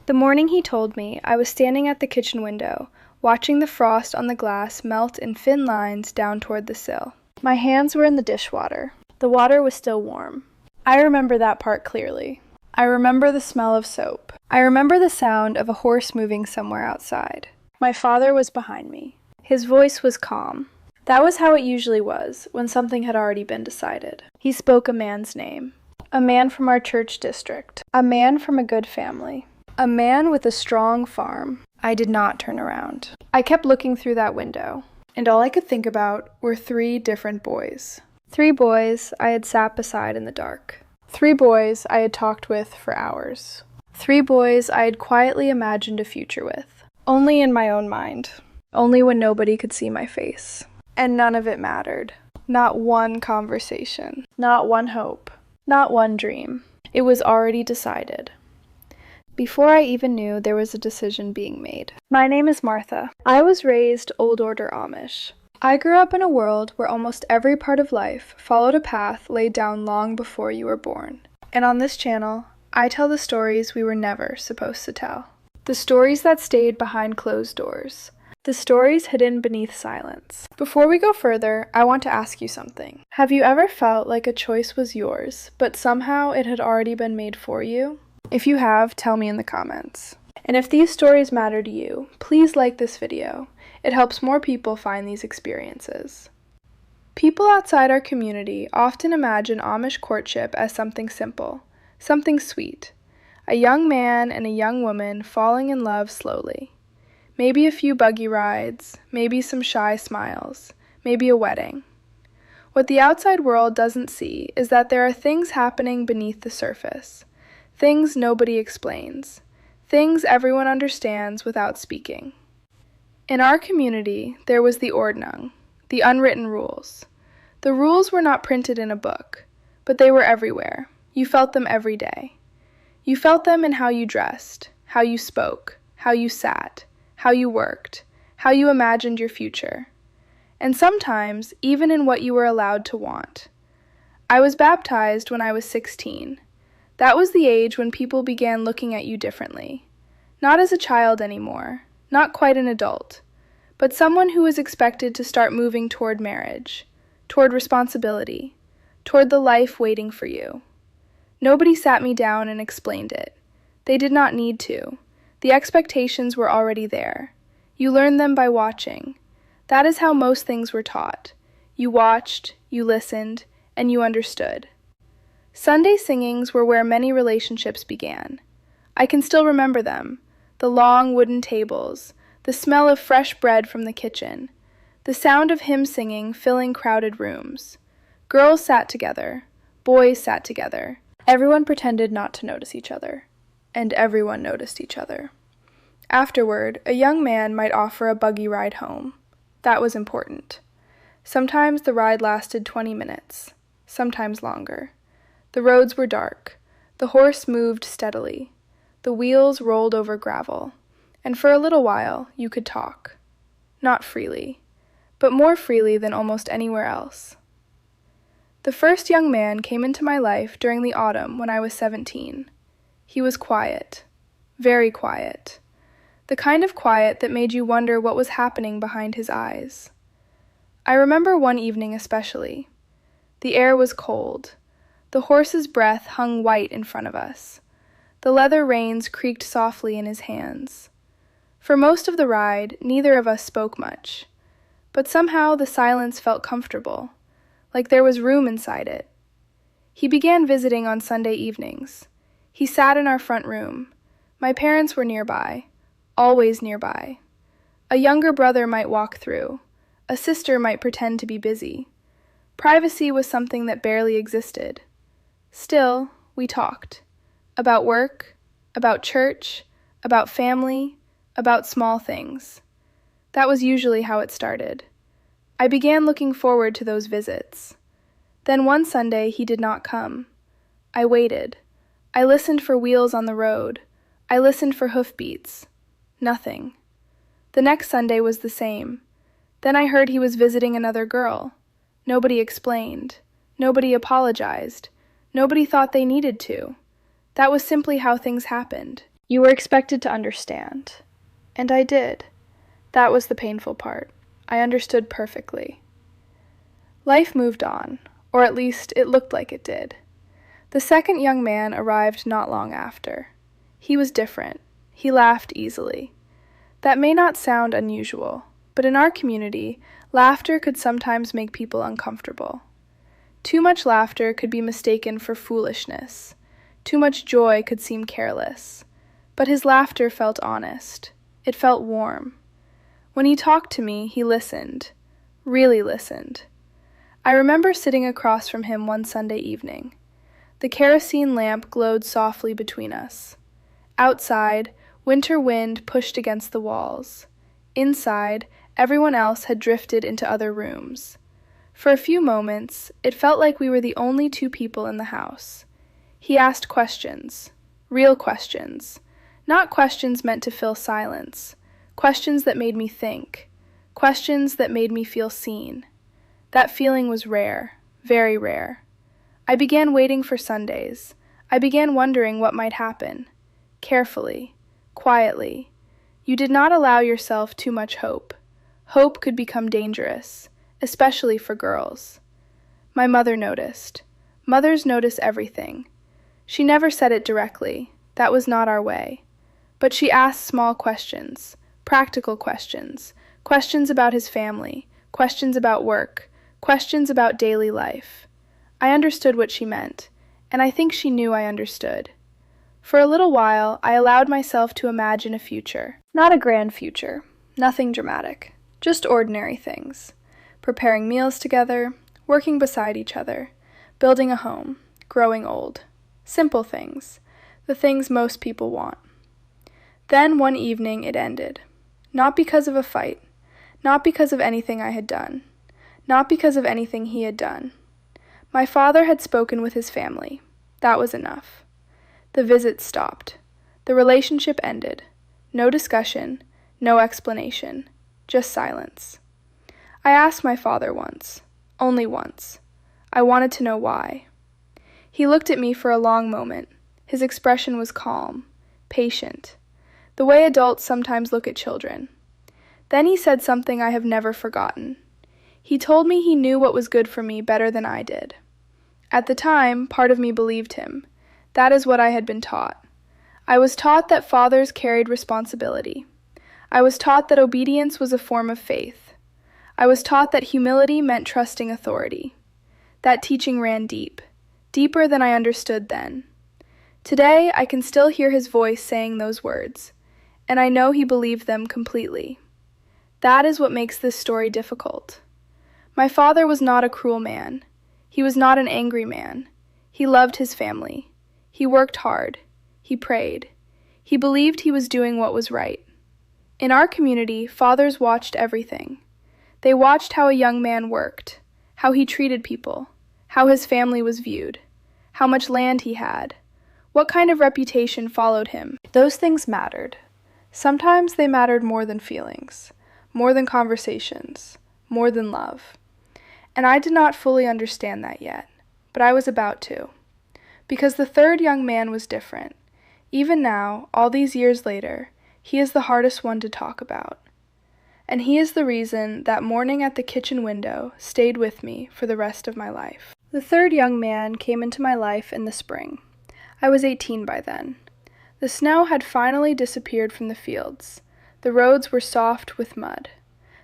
The morning he told me, I was standing at the kitchen window, watching the frost on the glass melt in thin lines down toward the sill. My hands were in the dishwater. The water was still warm. I remember that part clearly. I remember the smell of soap. I remember the sound of a horse moving somewhere outside. My father was behind me. His voice was calm. That was how it usually was, when something had already been decided. He spoke a man's name. A man from our church district. A man from a good family. A man with a strong farm. I did not turn around. I kept looking through that window, and all I could think about were 3 different boys. 3 boys I had sat beside in the dark. 3 boys I had talked with for hours. 3 boys I had quietly imagined a future with. Only in my own mind. Only when nobody could see my face. And none of it mattered. Not one conversation. Not one hope. Not one dream. It was already decided. Before I even knew there was a decision being made. My name is Martha. I was raised Old Order Amish. I grew up in a world where almost every part of life followed a path laid down long before you were born. And on this channel, I tell the stories we were never supposed to tell. The stories that stayed behind closed doors. The stories hidden beneath silence. Before we go further, I want to ask you something. Have you ever felt like a choice was yours, but somehow it had already been made for you? If you have, tell me in the comments. And if these stories matter to you, please like this video. It helps more people find these experiences. People outside our community often imagine Amish courtship as something simple, something sweet. A young man and a young woman falling in love slowly. Maybe a few buggy rides, maybe some shy smiles, maybe a wedding. What the outside world doesn't see is that there are things happening beneath the surface. Things nobody explains. Things everyone understands without speaking. In our community, there was the Ordnung, the unwritten rules. The rules were not printed in a book, but they were everywhere. You felt them every day. You felt them in how you dressed, how you spoke, how you sat, how you worked, how you imagined your future, and sometimes even in what you were allowed to want. I was baptized when I was 16. That was the age when people began looking at you differently. Not as a child anymore, not quite an adult, but someone who was expected to start moving toward marriage, toward responsibility, toward the life waiting for you. Nobody sat me down and explained it. They did not need to. The expectations were already there. You learned them by watching. That is how most things were taught. You watched, you listened, and you understood. Sunday singings were where many relationships began. I can still remember them. The long wooden tables, the smell of fresh bread from the kitchen, the sound of hymn singing filling crowded rooms. Girls sat together. Boys sat together. Everyone pretended not to notice each other. And everyone noticed each other. Afterward, a young man might offer a buggy ride home. That was important. Sometimes the ride lasted 20 minutes, sometimes longer. The roads were dark. The horse moved steadily. The wheels rolled over gravel. And for a little while, you could talk. Not freely, but more freely than almost anywhere else. The first young man came into my life during the autumn when I was 17. He was quiet, very quiet, the kind of quiet that made you wonder what was happening behind his eyes. I remember one evening especially. The air was cold. The horse's breath hung white in front of us. The leather reins creaked softly in his hands. For most of the ride, neither of us spoke much, but somehow the silence felt comfortable, like there was room inside it. He began visiting on Sunday evenings. He sat in our front room. My parents were nearby, always nearby. A younger brother might walk through. A sister might pretend to be busy. Privacy was something that barely existed. Still, we talked. About work, about church, about family, about small things. That was usually how it started. I began looking forward to those visits. Then one Sunday he did not come. I waited. I listened for wheels on the road. I listened for hoofbeats. Nothing. The next Sunday was the same. Then I heard he was visiting another girl. Nobody explained. Nobody apologized. Nobody thought they needed to. That was simply how things happened. You were expected to understand. And I did. That was the painful part. I understood perfectly. Life moved on, or at least it looked like it did. The second young man arrived not long after. He was different. He laughed easily. That may not sound unusual, but in our community, laughter could sometimes make people uncomfortable. Too much laughter could be mistaken for foolishness. Too much joy could seem careless. But his laughter felt honest. It felt warm. When he talked to me, he listened. Really listened. I remember sitting across from him one Sunday evening. The kerosene lamp glowed softly between us. Outside, winter wind pushed against the walls. Inside, everyone else had drifted into other rooms. For a few moments, it felt like we were the only two people in the house. He asked questions. Real questions. Not questions meant to fill silence. Questions that made me think. Questions that made me feel seen. That feeling was rare, very rare. I began waiting for Sundays. I began wondering what might happen. Carefully, quietly. You did not allow yourself too much hope. Hope could become dangerous, especially for girls. My mother noticed. Mothers notice everything. She never said it directly. That was not our way. But she asked small questions, practical questions, questions about his family, questions about work, questions about daily life. I understood what she meant, and I think she knew I understood. For a little while, I allowed myself to imagine a future. Not a grand future, nothing dramatic, just ordinary things. Preparing meals together, working beside each other, building a home, growing old. Simple things, the things most people want. Then one evening it ended. Not because of a fight, not because of anything I had done, not because of anything he had done. My father had spoken with his family. That was enough. The visit stopped. The relationship ended. No discussion, no explanation, just silence. I asked my father once, only once. I wanted to know why. He looked at me for a long moment. His expression was calm, patient, the way adults sometimes look at children. Then he said something I have never forgotten. He told me he knew what was good for me better than I did. At the time, part of me believed him. That is what I had been taught. I was taught that fathers carried responsibility. I was taught that obedience was a form of faith. I was taught that humility meant trusting authority. That teaching ran deep, deeper than I understood then. Today, I can still hear his voice saying those words, and I know he believed them completely. That is what makes this story difficult. My father was not a cruel man. He was not an angry man. He loved his family. He worked hard. He prayed. He believed he was doing what was right. In our community, fathers watched everything. They watched how a young man worked, how he treated people, how his family was viewed, how much land he had, what kind of reputation followed him. Those things mattered. Sometimes they mattered more than feelings, more than conversations, more than love. And I did not fully understand that yet, but I was about to. Because the third young man was different. Even now, all these years later, he is the hardest one to talk about. And he is the reason that morning at the kitchen window stayed with me for the rest of my life. The third young man came into my life in the spring. I was 18 by then. The snow had finally disappeared from the fields. The roads were soft with mud.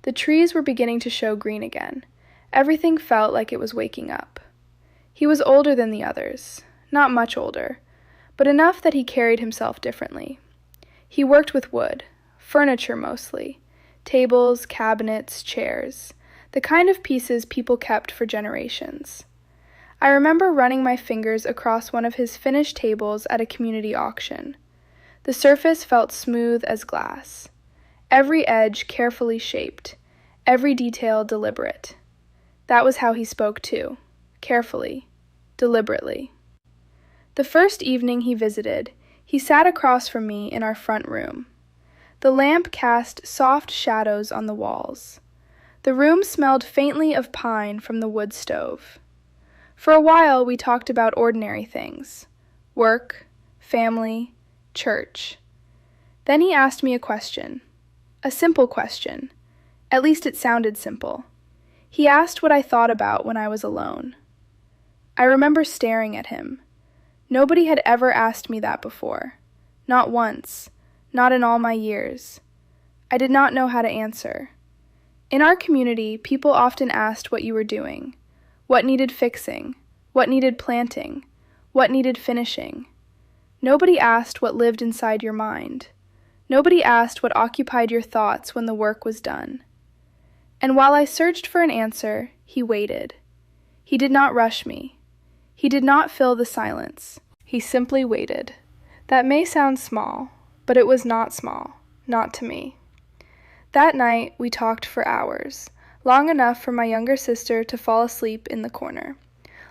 The trees were beginning to show green again. Everything felt like it was waking up. He was older than the others, not much older, but enough that he carried himself differently. He worked with wood, furniture mostly, tables, cabinets, chairs, the kind of pieces people kept for generations. I remember running my fingers across one of his finished tables at a community auction. The surface felt smooth as glass, every edge carefully shaped, every detail deliberate. That was how he spoke too, carefully, deliberately. The first evening he visited, he sat across from me in our front room. The lamp cast soft shadows on the walls. The room smelled faintly of pine from the wood stove. For a while we talked about ordinary things, work, family, church. Then he asked me a question. A simple question. At least it sounded simple. He asked what I thought about when I was alone. I remember staring at him. Nobody had ever asked me that before. Not once. Not in all my years. I did not know how to answer. In our community, people often asked what you were doing, what needed fixing, what needed planting, what needed finishing. Nobody asked what lived inside your mind. Nobody asked what occupied your thoughts when the work was done. And while I searched for an answer, he waited. He did not rush me. He did not fill the silence. He simply waited. That may sound small, but it was not small, not to me. That night, we talked for hours, long enough for my younger sister to fall asleep in the corner,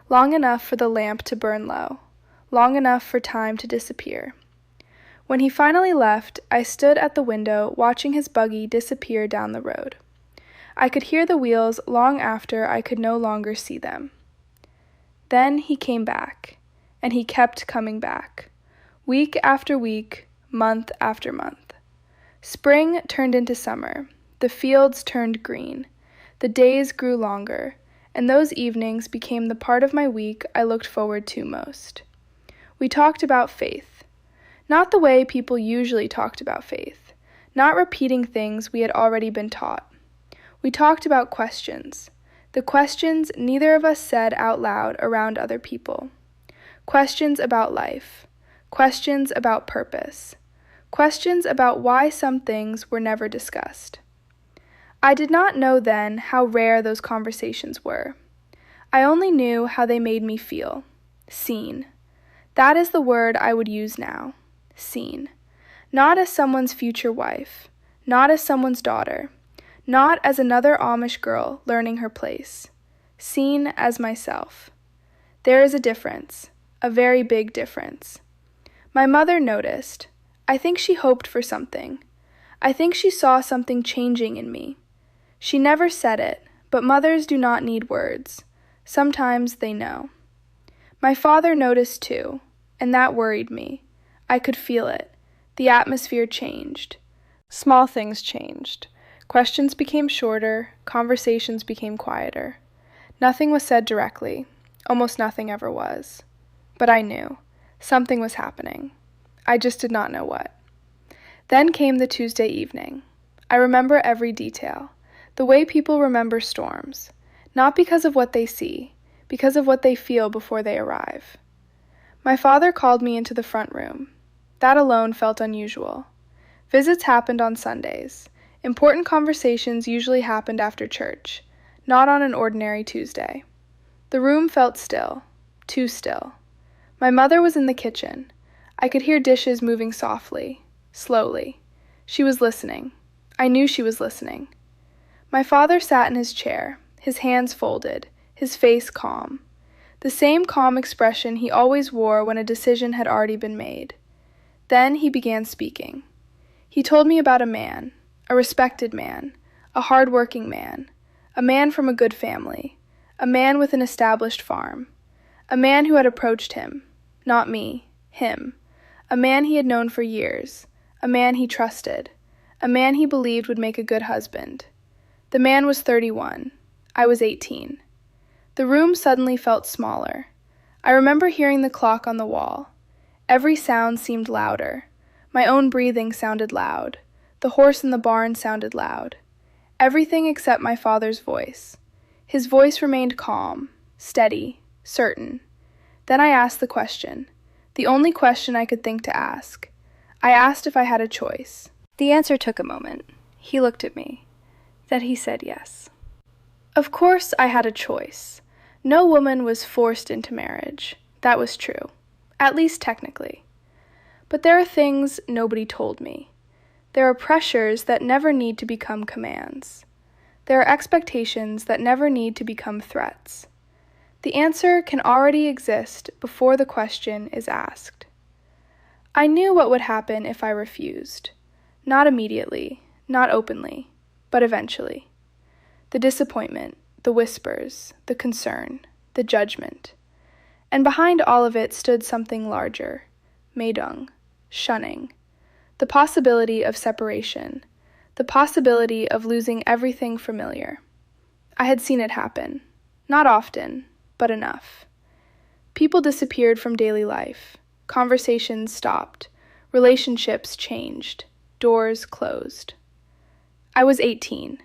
long enough for the lamp to burn low, long enough for time to disappear. When he finally left, I stood at the window watching his buggy disappear down the road. I could hear the wheels long after I could no longer see them. Then he came back, and he kept coming back, week after week, month after month. Spring turned into summer, the fields turned green, the days grew longer, and those evenings became the part of my week I looked forward to most. We talked about faith. Not the way people usually talked about faith, not repeating things we had already been taught. We talked about questions, the questions neither of us said out loud around other people. Questions about life, questions about purpose, questions about why some things were never discussed. I did not know then how rare those conversations were. I only knew how they made me feel. Seen. That is the word I would use now. Seen. Not as someone's future wife, not as someone's daughter, not as another Amish girl learning her place. Seen as myself. There is a difference, a very big difference. My mother noticed. I think she hoped for something. I think she saw something changing in me. She never said it, but mothers do not need words. Sometimes they know. My father noticed too, and that worried me. I could feel it. The atmosphere changed. Small things changed. Questions became shorter, conversations became quieter. Nothing was said directly. Almost nothing ever was. But I knew. Something was happening. I just did not know what. Then came the Tuesday evening. I remember every detail, the way people remember storms, not because of what they see, because of what they feel before they arrive. My father called me into the front room. That alone felt unusual. Visits happened on Sundays. Important conversations usually happened after church, not on an ordinary Tuesday. The room felt still, too still. My mother was in the kitchen. I could hear dishes moving softly, slowly. She was listening. I knew she was listening. My father sat in his chair, his hands folded, his face calm. The same calm expression he always wore when a decision had already been made. Then he began speaking. He told me about a man, a respected man, a hard-working man, a man from a good family, a man with an established farm, a man who had approached him, not me, him, a man he had known for years, a man he trusted, a man he believed would make a good husband. The man was 31. I was 18. The room suddenly felt smaller. I remember hearing the clock on the wall. Every sound seemed louder. My own breathing sounded loud. The horse in the barn sounded loud. Everything except my father's voice. His voice remained calm, steady, certain. Then I asked the question, the only question I could think to ask. I asked if I had a choice. The answer took a moment. He looked at me. Then he said yes. Of course I had a choice. No woman was forced into marriage. That was true, at least technically. But there are things nobody told me. There are pressures that never need to become commands. There are expectations that never need to become threats. The answer can already exist before the question is asked. I knew what would happen if I refused. Not immediately, not openly, but eventually. The disappointment, the whispers, the concern, the judgment. And behind all of it stood something larger, Meidung, shunning. the possibility of separation, the possibility of losing everything familiar. I had seen it happen. Not often, but enough. People disappeared from daily life. Conversations stopped. Relationships changed. Doors closed. I was 18.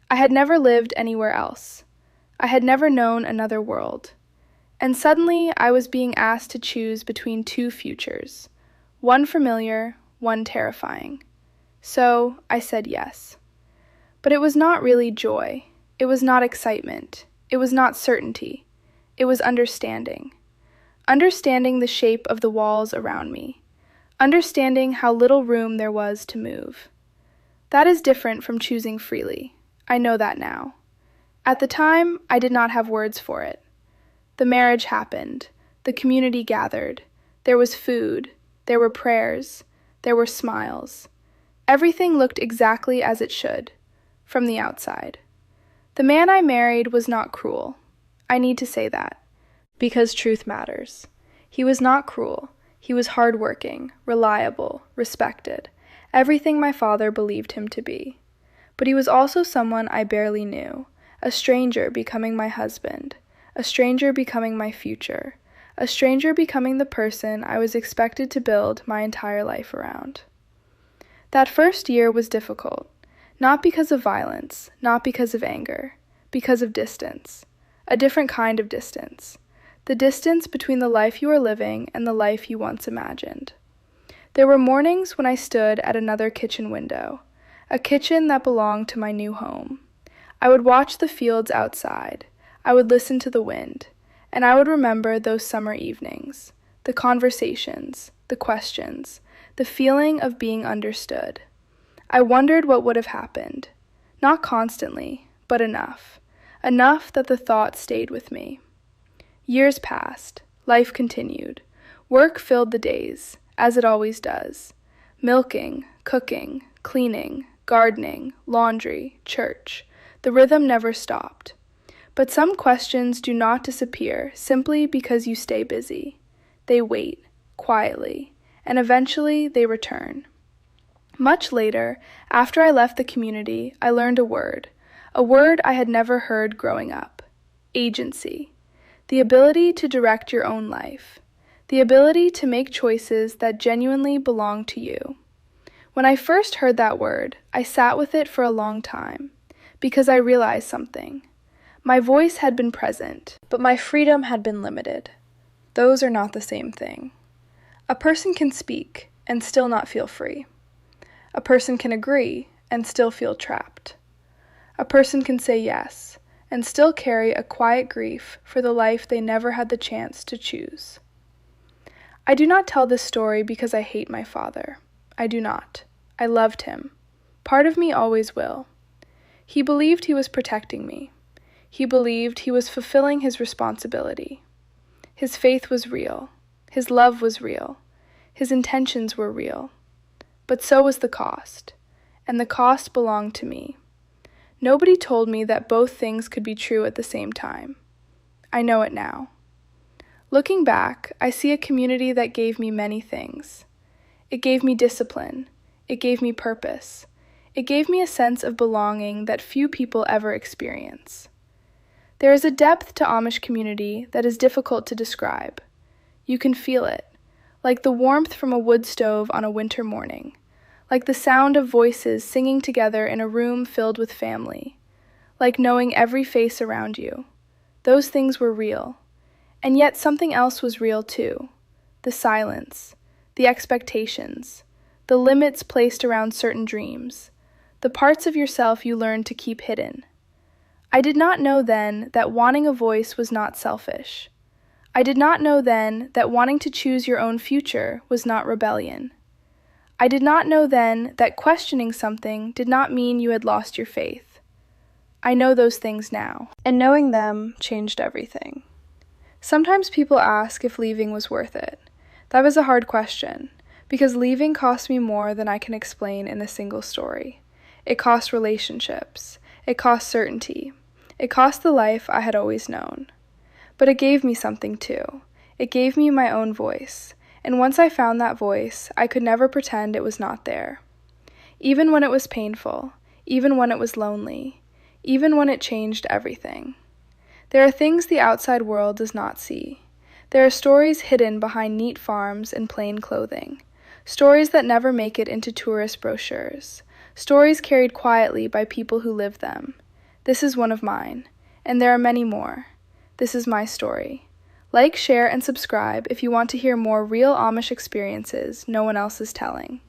I had never lived anywhere else. I had never known another world. And suddenly I was being asked to choose between two futures, one familiar, one terrifying. So I said yes. But it was not really joy. It was not excitement. It was not certainty. It was understanding. Understanding the shape of the walls around me. Understanding how little room there was to move. That is different from choosing freely. I know that now. At the time, I did not have words for it. The marriage happened. The community gathered. There was food. There were prayers. There were smiles. Everything looked exactly as it should, from the outside. The man I married was not cruel. I need to say that, because truth matters. He was not cruel. He was hardworking, reliable, respected, everything my father believed him to be. But he was also someone I barely knew, a stranger becoming my husband, a stranger becoming my future, a stranger becoming the person I was expected to build my entire life around. That first year was difficult, not because of violence, not because of anger, because of distance, a different kind of distance, the distance between the life you are living and the life you once imagined. There were mornings when I stood at another kitchen window, a kitchen that belonged to my new home. I would watch the fields outside, I would listen to the wind, and I would remember those summer evenings, the conversations, the questions, the feeling of being understood. I wondered what would have happened, not constantly, but enough that the thought stayed with me. Years passed, life continued, work filled the days, as it always does. Milking, cooking, cleaning, gardening, laundry, church. The rhythm never stopped. But some questions do not disappear simply because you stay busy. They wait, quietly, and eventually they return. Much later, after I left the community, I learned a word I had never heard growing up: agency. The ability to direct your own life. The ability to make choices that genuinely belong to you. When I first heard that word, I sat with it for a long time, because I realized something. My voice had been present, but my freedom had been limited. Those are not the same thing. A person can speak and still not feel free. A person can agree and still feel trapped. A person can say yes and still carry a quiet grief for the life they never had the chance to choose. I do not tell this story because I hate my father. I do not. I loved him. Part of me always will. He believed he was protecting me. He believed he was fulfilling his responsibility. His faith was real. His love was real. His intentions were real. But so was the cost, and the cost belonged to me. Nobody told me that both things could be true at the same time. I know it now. Looking back, I see a community that gave me many things. It gave me discipline. It gave me purpose. It gave me a sense of belonging that few people ever experience. There is a depth to Amish community that is difficult to describe. You can feel it, like the warmth from a wood stove on a winter morning, like the sound of voices singing together in a room filled with family, like knowing every face around you. Those things were real. And yet something else was real too. The silence, the expectations, the limits placed around certain dreams, the parts of yourself you learned to keep hidden. I did not know then that wanting a voice was not selfish. I did not know then that wanting to choose your own future was not rebellion. I did not know then that questioning something did not mean you had lost your faith. I know those things now, and knowing them changed everything. Sometimes people ask if leaving was worth it. That was a hard question, because leaving cost me more than I can explain in a single story. It cost relationships. It cost certainty. It cost the life I had always known. But it gave me something too. It gave me my own voice, And once I found that voice, I could never pretend it was not there. Even when it was painful, even when it was lonely, even when it changed everything. There are things the outside world does not see. There are stories hidden behind neat farms and plain clothing. Stories that never make it into tourist brochures. Stories carried quietly by people who live them. This is one of mine, and there are many more. This is my story. Like, share, and subscribe if you want to hear more real Amish experiences no one else is telling.